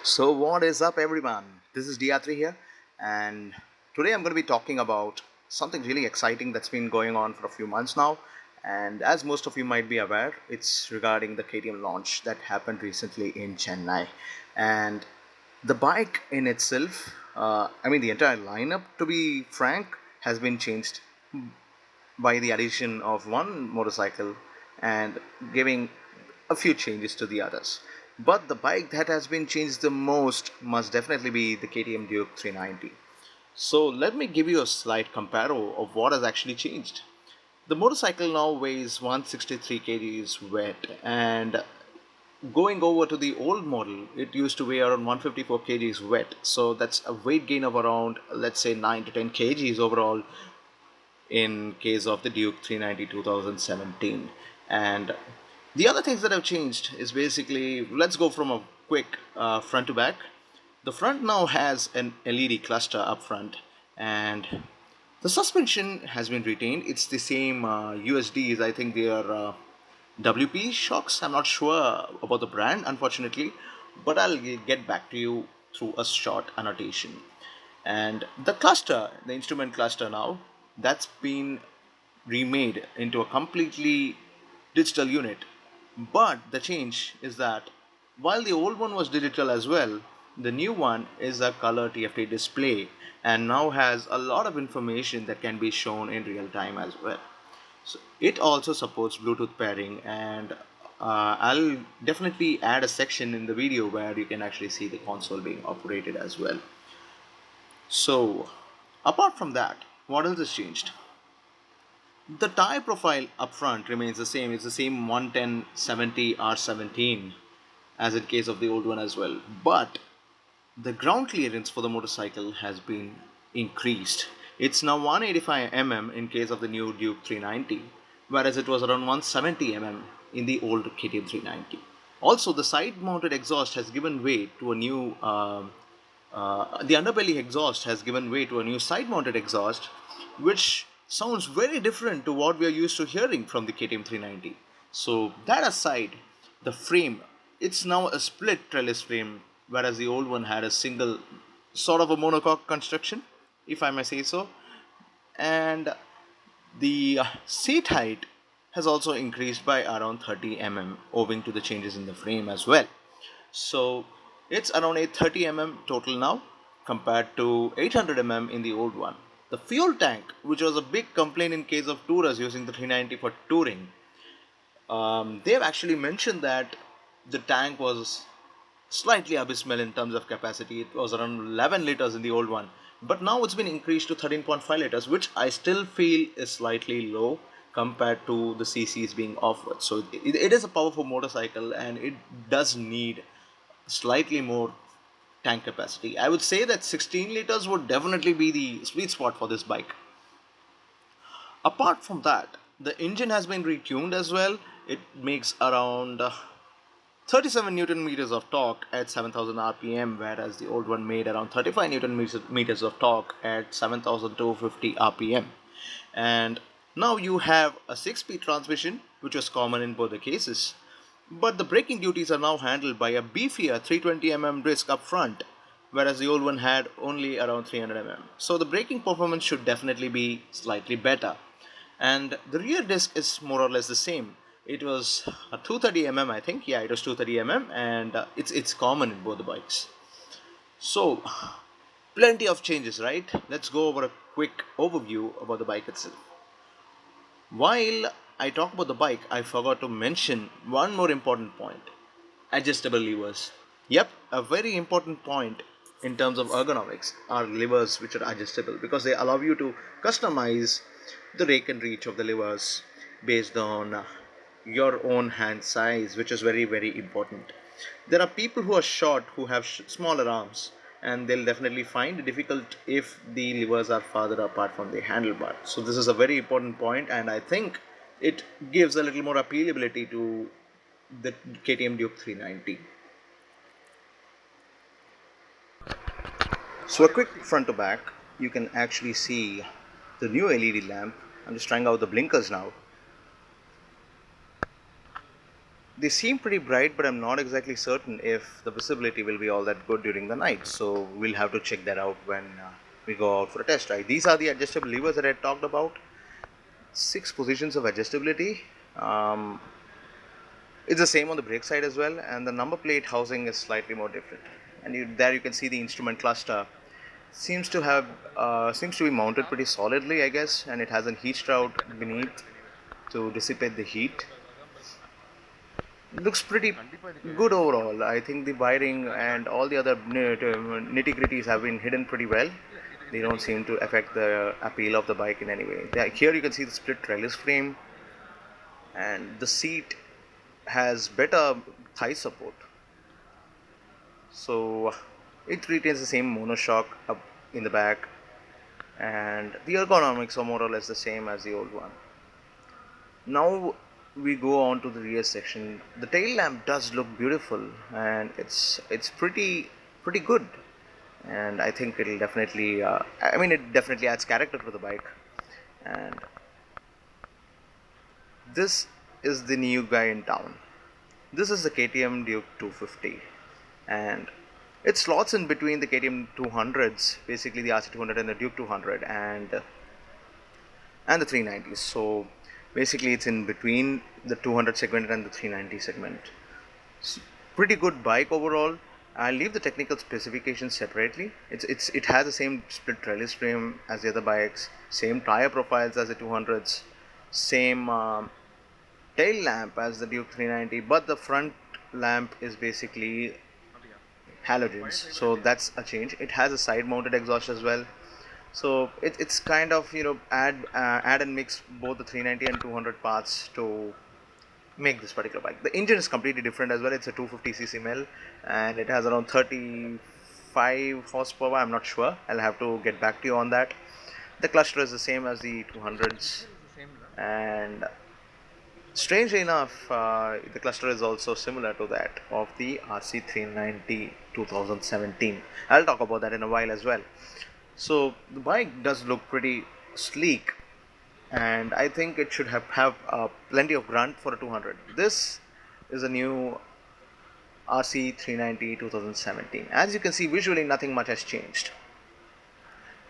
So what is up everyone? This is DR3 here, and today I'm going to be talking about something really exciting that's been going on for a few months now. And as most of you might be aware, it's regarding the KTM launch that happened recently in Chennai. And the bike in itself, the entire lineup, to be frank, has been changed by the addition of one motorcycle and giving a few changes to the others. But the bike that has been changed the most must definitely be the KTM Duke 390. So let me give you a slight comparo of what has actually changed. The motorcycle now weighs 163 kgs wet, and going over to the old model, it used to weigh around 154 kgs wet. So that's a weight gain of around, let's say, 9 to 10 kgs overall in case of the Duke 390 2017. And the other things that have changed is basically, let's go from a quick front to back. The front now has an LED cluster up front, and the suspension has been retained. It's the same USDs. I think they are WP shocks. I'm not sure about the brand, unfortunately, but I'll get back to you through a short annotation. And the cluster, the instrument cluster now, that's been remade into a completely digital unit. But the change is that while the old one was digital as well, the new one is a color TFT display and now has a lot of information that can be shown in real time as well. So it also supports Bluetooth pairing, and I'll definitely add a section in the video where you can actually see the console being operated as well. So apart from that, what else has changed? The tire profile up front remains the same. It's the same 110/70 R17 as in case of the old one as well. But the ground clearance for the motorcycle has been increased. It's now 185 mm in case of the new Duke 390, whereas it was around 170 mm in the old KTM 390. Also, the side mounted exhaust has given way to a new the underbelly exhaust has given way to a new side mounted exhaust, which sounds very different to what we are used to hearing from the KTM 390. So, that aside, the frame, it's now a split trellis frame, whereas the old one had a single sort of a monocoque construction, if I may say so. And the seat height has also increased by around 30 mm owing to the changes in the frame as well. So it's around 830 mm total now compared to 800 mm in the old one. The fuel tank, which was a big complaint in case of tourers using the 390 for touring, they've actually mentioned that the tank was slightly abysmal in terms of capacity. It was around 11 liters in the old one, but now it's been increased to 13.5 liters, which I still feel is slightly low compared to the cc's being offered. So it is a powerful motorcycle, and it does need slightly more tank capacity. I would say that 16 liters would definitely be the sweet spot for this bike. Apart from that, the engine has been retuned as well. It makes around 37 newton meters of torque at 7000 rpm, whereas the old one made around 35 newton meters of torque at 7250 rpm. And now you have a 6-speed transmission, which was common in both the cases, but the braking duties are now handled by a beefier 320 mm disc up front, whereas the old one had only around 300 mm. So the braking performance should definitely be slightly better. And the rear disc is more or less the same. It was a 230 mm, I think. Yeah, it was 230 mm, and it's common in both the bikes. So plenty of changes, right? Let's go over a quick overview about the bike itself. While I talk about the bike, I forgot to mention one more important point: adjustable levers. Yep, a very important point in terms of ergonomics are levers which are adjustable, because they allow you to customize the rake and reach of the levers based on your own hand size, which is very, very important. There are people who are short who have smaller arms, and they'll definitely find it difficult if the levers are farther apart from the handlebar. So this is a very important point, and I think it gives a little more appealability to the KTM Duke 390. So a quick front to back, you can actually see the new LED lamp. I'm just trying out the blinkers now. They seem pretty bright, but I'm not exactly certain if the visibility will be all that good during the night. So we'll have to check that out when we go out for a test ride. These are the adjustable levers that I talked about. 6 positions of adjustability. Um, it's the same on the brake side as well, and the number plate housing is slightly more different. And there you can see the instrument cluster seems to be mounted pretty solidly, I guess, and it has a heat stroud beneath to dissipate the heat. Looks pretty good overall. I think the wiring and all the other nitty gritties have been hidden pretty well. They don't seem to affect the appeal of the bike in any way. Here you can see the split trellis frame, and the seat has better thigh support. So it retains the same monoshock up in the back, and the ergonomics are more or less the same as the old one. Now we go on to the rear section. The tail lamp does look beautiful, and it's pretty good, and I think it'll definitely it definitely adds character to the bike. And this is the new guy in town. This is the KTM Duke 250, and it slots in between the KTM 200s, basically the RC200 and the Duke 200, and the 390s. So basically it's in between the 200 segment and the 390 segment. It's pretty good bike overall. I'll leave the technical specifications separately. It has the same split trellis frame as the other bikes, same tire profiles as the 200s, same tail lamp as the Duke 390, but the front lamp is basically halogens, so that's a change. It has a side mounted exhaust as well, so it's kind of add and mix both the 390 and 200 parts to make this particular bike. The engine is completely different as well. It's a 250cc mill, and it has around 35 horsepower. I'm not sure, I'll have to get back to you on that. The cluster is the same as the 200s, and strangely enough, the cluster is also similar to that of the RC390 2017. I'll talk about that in a while as well. So the bike does look pretty sleek, and I think it should have plenty of grunt for a 200. This is a new RC390 2017. As you can see, visually nothing much has changed.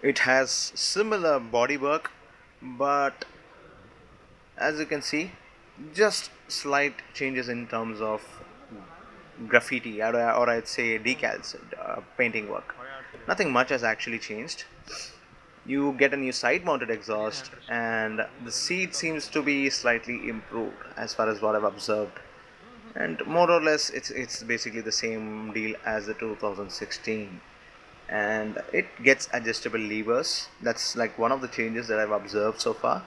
It has similar bodywork, but as you can see, just slight changes in terms of graffiti, or I'd say decals, painting work. Nothing much has actually changed. You get a new side mounted exhaust, and the seat seems to be slightly improved as far as what I've observed, and more or less it's basically the same deal as the 2016, and it gets adjustable levers. That's like one of the changes that I've observed so far.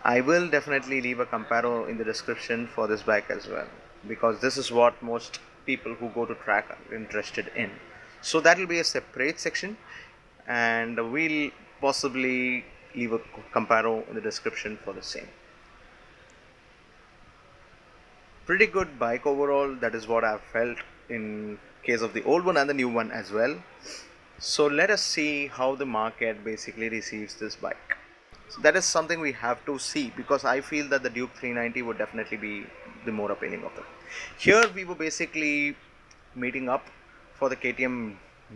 I will definitely leave a comparo in the description for this bike as well, because this is what most people who go to track are interested in. So that will be a separate section, and we'll possibly leave a comparo in the description for the same. Pretty good bike overall. That is what I've felt in case of the old one and the new one as well. So let us see how the market basically receives this bike. So that is something we have to see, because I feel that the Duke 390 would definitely be the more appealing of them. Here we were basically meeting up for the KTM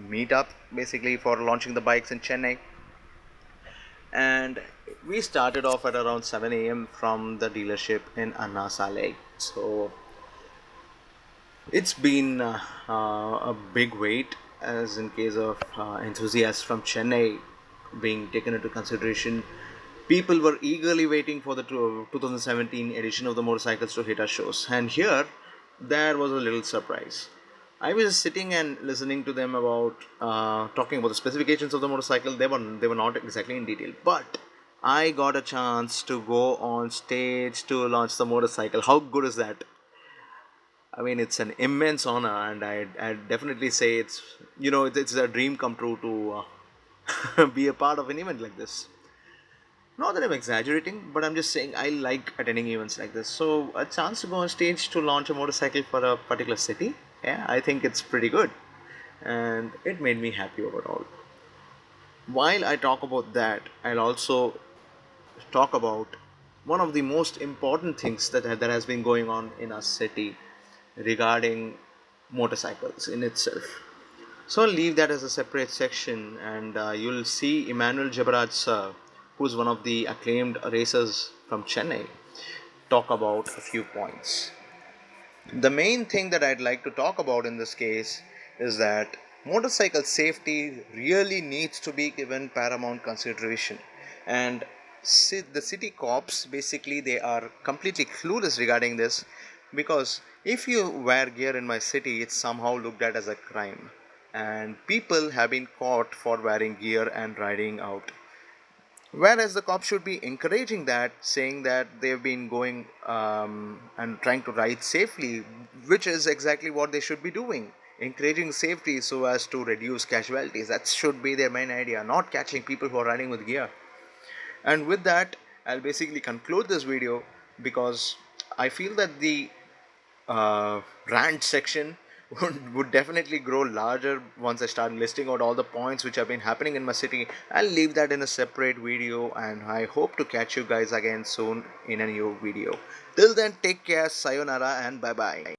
meetup, basically for launching the bikes in Chennai, and we started off at around 7 a.m. from the dealership in Anna Saleh. So it's been a big wait, as in case of enthusiasts from Chennai being taken into consideration. People were eagerly waiting for the 2017 edition of the motorcycles to hit our shows, and here there was a little surprise. I was just sitting and listening to them about talking about the specifications of the motorcycle. They were not exactly in detail, but I got a chance to go on stage to launch the motorcycle. How good is that? I mean, it's an immense honor, and I definitely say it's a dream come true to be a part of an event like this. Not that I'm exaggerating, but I'm just saying I like attending events like this. So a chance to go on stage to launch a motorcycle for a particular city, yeah, I think it's pretty good, and it made me happy overall. While I talk about that, I'll also talk about one of the most important things that has been going on in our city regarding motorcycles in itself. So I'll leave that as a separate section, and you'll see Emmanuel Jabaraj sir, who's one of the acclaimed racers from Chennai, talk about a few points. The main thing that I'd like to talk about in this case is that motorcycle safety really needs to be given paramount consideration. And the city cops basically they are completely clueless regarding this, because if you wear gear in my city, it's somehow looked at as a crime, and people have been caught for wearing gear and riding out. Whereas the cops should be encouraging that, saying that they've been going and trying to ride safely, which is exactly what they should be doing. Encouraging safety so as to reduce casualties. That should be their main idea, not catching people who are riding with gear. And with that, I'll basically conclude this video, because I feel that the rant section would definitely grow larger once I start listing out all the points which have been happening in my city. I'll leave that in a separate video, and I hope to catch you guys again soon in a new video. Till then, take care, sayonara, and bye bye.